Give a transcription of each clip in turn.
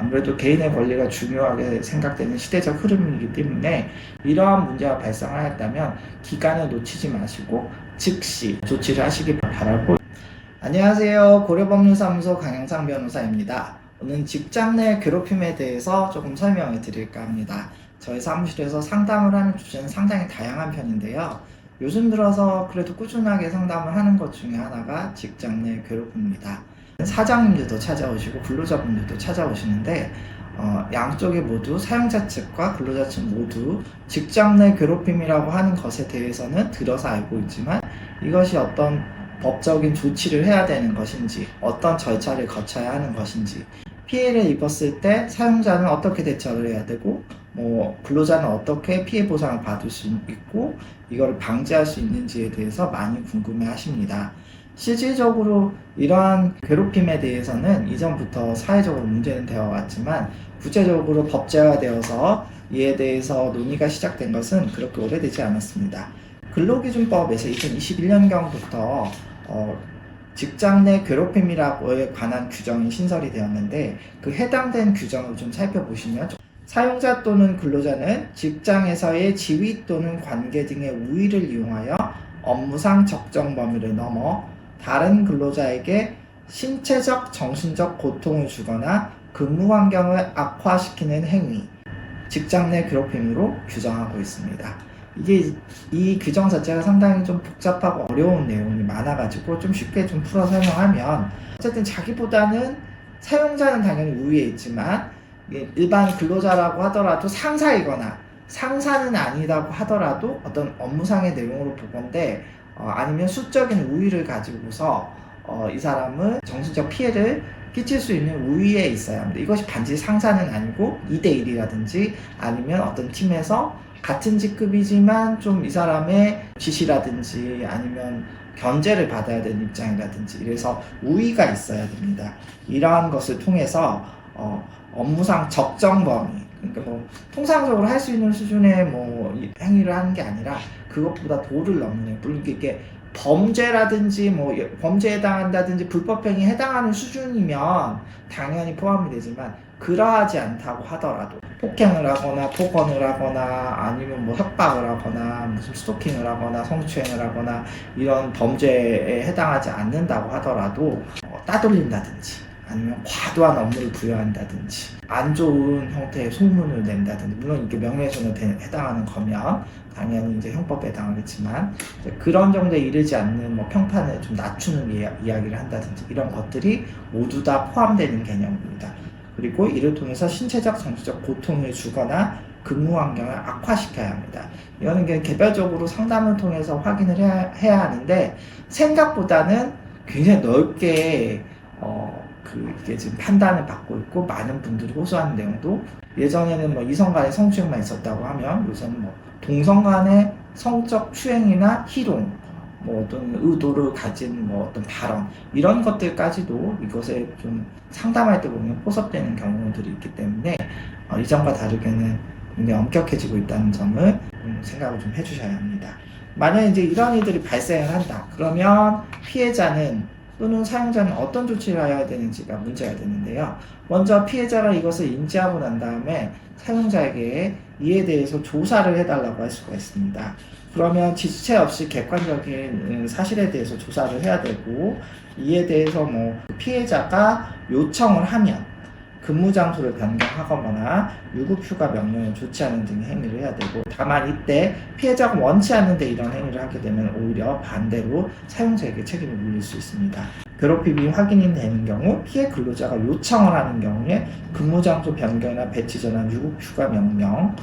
아무래도 개인의 권리가 중요하게 생각되는 시대적 흐름이기 때문에 이러한 문제가 발생하였다면 기간을 놓치지 마시고 즉시 조치를 하시기 바라고. 안녕하세요. 고려법률사무소 강영상 변호사입니다. 오늘 직장 내 괴롭힘에 대해서 조금 설명을 드릴까 합니다. 저희 사무실에서 상담을 하는 주제는 상당히 다양한 편인데요. 요즘 들어서 그래도 꾸준하게 상담을 하는 것 중에 하나가 직장 내 괴롭힘입니다. 사장님들도 찾아오시고 근로자분들도 찾아오시는데 양쪽에 모두 사용자 측과 근로자 측 모두 직장 내 괴롭힘이라고 하는 것에 대해서는 들어서 알고 있지만 이것이 어떤 법적인 조치를 해야 되는 것인지, 어떤 절차를 거쳐야 하는 것인지, 피해를 입었을 때 사용자는 어떻게 대처를 해야 되고 근로자는 어떻게 피해 보상을 받을 수 있고 이걸 방지할 수 있는지에 대해서 많이 궁금해 하십니다. 실질적으로 이러한 괴롭힘에 대해서는 이전부터 사회적으로 문제는 되어 왔지만 구체적으로 법제화되어서 이에 대해서 논의가 시작된 것은 그렇게 오래되지 않았습니다. 근로기준법에서 2021년경부터 직장 내 괴롭힘이라고에 관한 규정이 신설이 되었는데 그 해당된 규정을 좀 살펴보시면 사용자 또는 근로자는 직장에서의 지위 또는 관계 등의 우위를 이용하여 업무상 적정 범위를 넘어 다른 근로자에게 신체적, 정신적 고통을 주거나 근무 환경을 악화시키는 행위, 직장 내 괴롭힘으로 규정하고 있습니다. 이 규정 자체가 상당히 좀 복잡하고 어려운 내용이 많아가지고 좀 쉽게 좀 풀어 설명하면 어쨌든 자기보다는 사용자는 당연히 우위에 있지만 일반 근로자라고 하더라도 상사이거나 상사는 아니라고 하더라도 어떤 업무상의 내용으로 보건데 아니면 수적인 우위를 가지고서 이 사람은 정신적 피해를 끼칠 수 있는 우위에 있어야 합니다. 이것이 반드시 상사는 아니고 2대1이라든지 아니면 어떤 팀에서 같은 직급이지만 좀 이 사람의 지시라든지 아니면 견제를 받아야 되는 입장이라든지 이래서 우위가 있어야 됩니다. 이러한 것을 통해서 업무상 적정 범위, 그러니까 통상적으로 할 수 있는 수준의 행위를 하는 게 아니라 그것보다 도를 넘는, 물론 이게 범죄라든지 범죄에 해당한다든지 불법행위에 해당하는 수준이면 당연히 포함이 되지만 그러하지 않다고 하더라도 폭행을 하거나 폭언을 하거나 아니면 협박을 하거나 무슨 스토킹을 하거나 성추행을 하거나 이런 범죄에 해당하지 않는다고 하더라도 따돌린다든지 아니면 과도한 업무를 부여한다든지 안 좋은 형태의 소문을 낸다든지, 물론 이게 명예훼손에 해당하는 거면 당연히 이제 형법에 해당하겠지만 그런 정도에 이르지 않는 평판을 좀 낮추는 이야기를 한다든지 이런 것들이 모두 다 포함되는 개념입니다. 그리고 이를 통해서 신체적, 정신적 고통을 주거나 근무 환경을 악화시켜야 합니다. 이거는 개별적으로 상담을 통해서 확인을 해야 하는데 생각보다는 굉장히 넓게 이게 지금 판단을 받고 있고 많은 분들이 호소하는 내용도 예전에는 이성 간의 성추행만 있었다고 하면 요새는 동성 간의 성적 추행이나 희롱, 어떤 의도를 가진 어떤 발언 이런 것들까지도 이것에 좀 상담할 때 보면 포섭되는 경우들이 있기 때문에 이전과 다르게는 굉장히 엄격해지고 있다는 점을 생각을 좀 해주셔야 합니다. 만약 이제 이런 일들이 발생을 한다 그러면 피해자는 또는 사용자는 어떤 조치를 해야 되는지가 문제가 되는데요. 먼저 피해자가 이것을 인지하고 난 다음에 사용자에게 이에 대해서 조사를 해달라고 할 수가 있습니다. 그러면 지체 없이 객관적인 사실에 대해서 조사를 해야 되고 이에 대해서 피해자가 요청을 하면 근무 장소를 변경하거나 유급휴가 명령을 조치하는 등의 행위를 해야 되고, 다만 이때 피해자가 원치 않는데 이런 행위를 하게 되면 오히려 반대로 사용자에게 책임을 물릴 수 있습니다. 괴롭힘이 확인이 되는 경우 피해 근로자가 요청을 하는 경우에 근무 장소 변경이나 배치 전환, 유급휴가 명령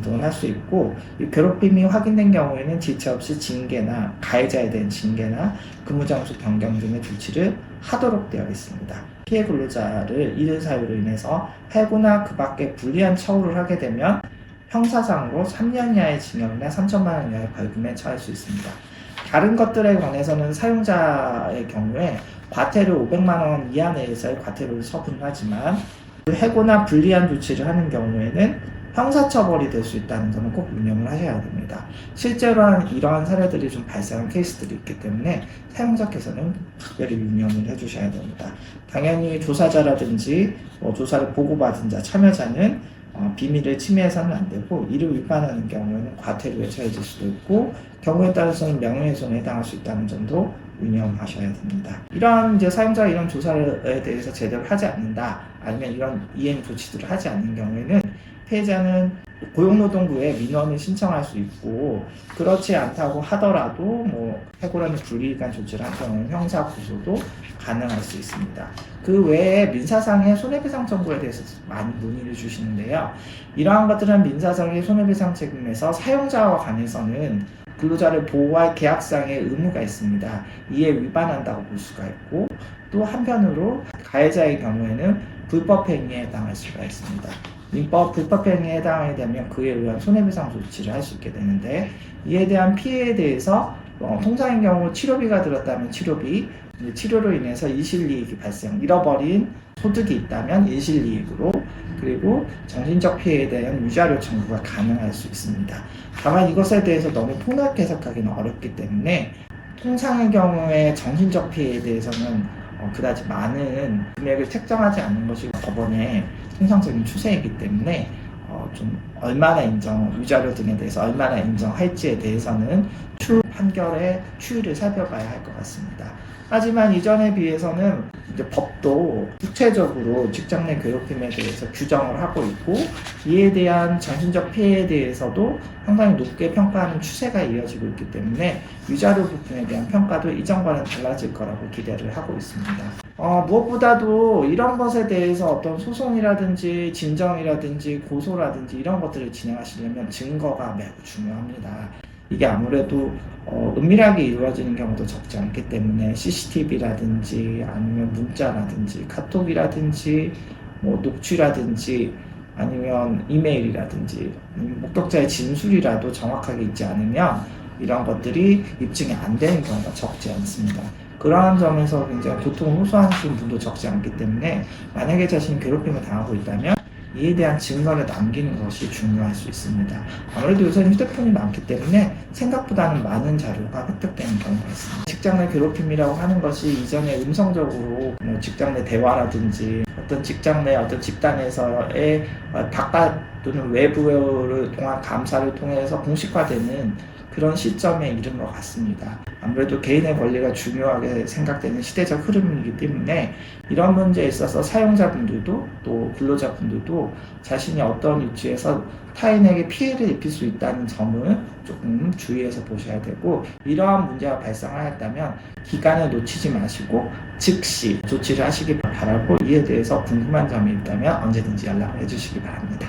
등을 할 수 있고, 이 괴롭힘이 확인된 경우에는 지체 없이 징계나 가해자에 대한 징계나 근무 장소 변경 등의 조치를 하도록 되어 있습니다. 피해 근로자를 이를 사유로 인해서 해고나 그 밖에 불리한 처우를 하게 되면 형사상으로 3년 이하의 징역이나 3천만 원 이하의 벌금에 처할 수 있습니다. 다른 것들에 관해서는 사용자의 경우에 과태료 500만 원 이하 내에서의 과태료를 처분하지만 해고나 불리한 조치를 하는 경우에는 형사처벌이 될 수 있다는 점은 꼭 유념을 하셔야 됩니다. 실제로 이러한 사례들이 좀 발생한 케이스들이 있기 때문에 사용자께서는 특별히 유념을 해주셔야 됩니다. 당연히 조사자라든지 조사를 보고받은 자, 참여자는 비밀을 침해해서는 안 되고, 이를 위반하는 경우에는 과태료에 처해질 수도 있고, 경우에 따라서는 명예훼손에 해당할 수 있다는 점도 유념하셔야 됩니다. 이러한 사용자가 이런 조사에 대해서 제대로 하지 않는다, 아니면 이런 이행 조치들을 하지 않는 경우에는 피해자는 고용노동부에 민원을 신청할 수 있고, 그렇지 않다고 하더라도 해고라는 불이익한 조치를 한 경우는 형사 고소도 가능할 수 있습니다. 그 외에 민사상의 손해배상 청구에 대해서 많이 문의를 주시는데요. 이러한 것들은 민사상의 손해배상 책임에서 사용자와 관해서는 근로자를 보호할 계약상의 의무가 있습니다. 이에 위반한다고 볼 수가 있고, 또 한편으로 가해자의 경우에는 불법행위에 해당할 수가 있습니다. 민법 불법행위에 해당하게 되면 그에 의한 손해배상 조치를 할 수 있게 되는데, 이에 대한 피해에 대해서 통상의 경우 치료비가 들었다면 치료로 인해서 일실이익이 잃어버린 소득이 있다면 일실이익으로, 그리고 정신적 피해에 대한 위자료 청구가 가능할 수 있습니다. 다만 이것에 대해서 너무 폭넓게 해석하기는 어렵기 때문에, 통상의 경우에 정신적 피해에 대해서는 그다지 많은 금액을 책정하지 않는 것이 법원의 통상적인 추세이기 때문에 좀 얼마나 위자료 등에 대해서 얼마나 인정할지에 대해서는 추후 판결의 추이를 살펴봐야 할 것 같습니다. 하지만 이전에 비해서는 법도 구체적으로 직장 내 괴롭힘에 대해서 규정을 하고 있고, 이에 대한 정신적 피해에 대해서도 상당히 높게 평가하는 추세가 이어지고 있기 때문에 위자료 부분에 대한 평가도 이전과는 달라질 거라고 기대를 하고 있습니다. 무엇보다도 이런 것에 대해서 어떤 소송이라든지 진정이라든지 고소라든지 이런 것들을 진행하시려면 증거가 매우 중요합니다. 이게 아무래도 은밀하게 이루어지는 경우도 적지 않기 때문에 CCTV라든지 아니면 문자라든지 카톡이라든지 녹취라든지 아니면 이메일이라든지 목격자의 진술이라도 정확하게 있지 않으면 이런 것들이 입증이 안 되는 경우가 적지 않습니다. 그러한 점에서 굉장히 고통을 호소하시는 분도 적지 않기 때문에, 만약에 자신이 괴롭힘을 당하고 있다면 이에 대한 증거를 남기는 것이 중요할 수 있습니다. 아무래도 요새는 휴대폰이 많기 때문에 생각보다는 많은 자료가 획득되는 경우가 있습니다. 직장 내 괴롭힘이라고 하는 것이 이전에 음성적으로 직장 내 대화라든지 어떤 직장 내 어떤 집단에서의 바깥 또는 외부를 통한 감사를 통해서 공식화되는 그런 시점에 이른 것 같습니다. 아무래도 개인의 권리가 중요하게 생각되는 시대적 흐름이기 때문에 이런 문제에 있어서 사용자분들도 또 근로자분들도 자신이 어떤 위치에서 타인에게 피해를 입힐 수 있다는 점을 조금 주의해서 보셔야 되고, 이러한 문제가 발생하였다면 기간을 놓치지 마시고 즉시 조치를 하시기 바라고, 이에 대해서 궁금한 점이 있다면 언제든지 연락을 해주시기 바랍니다.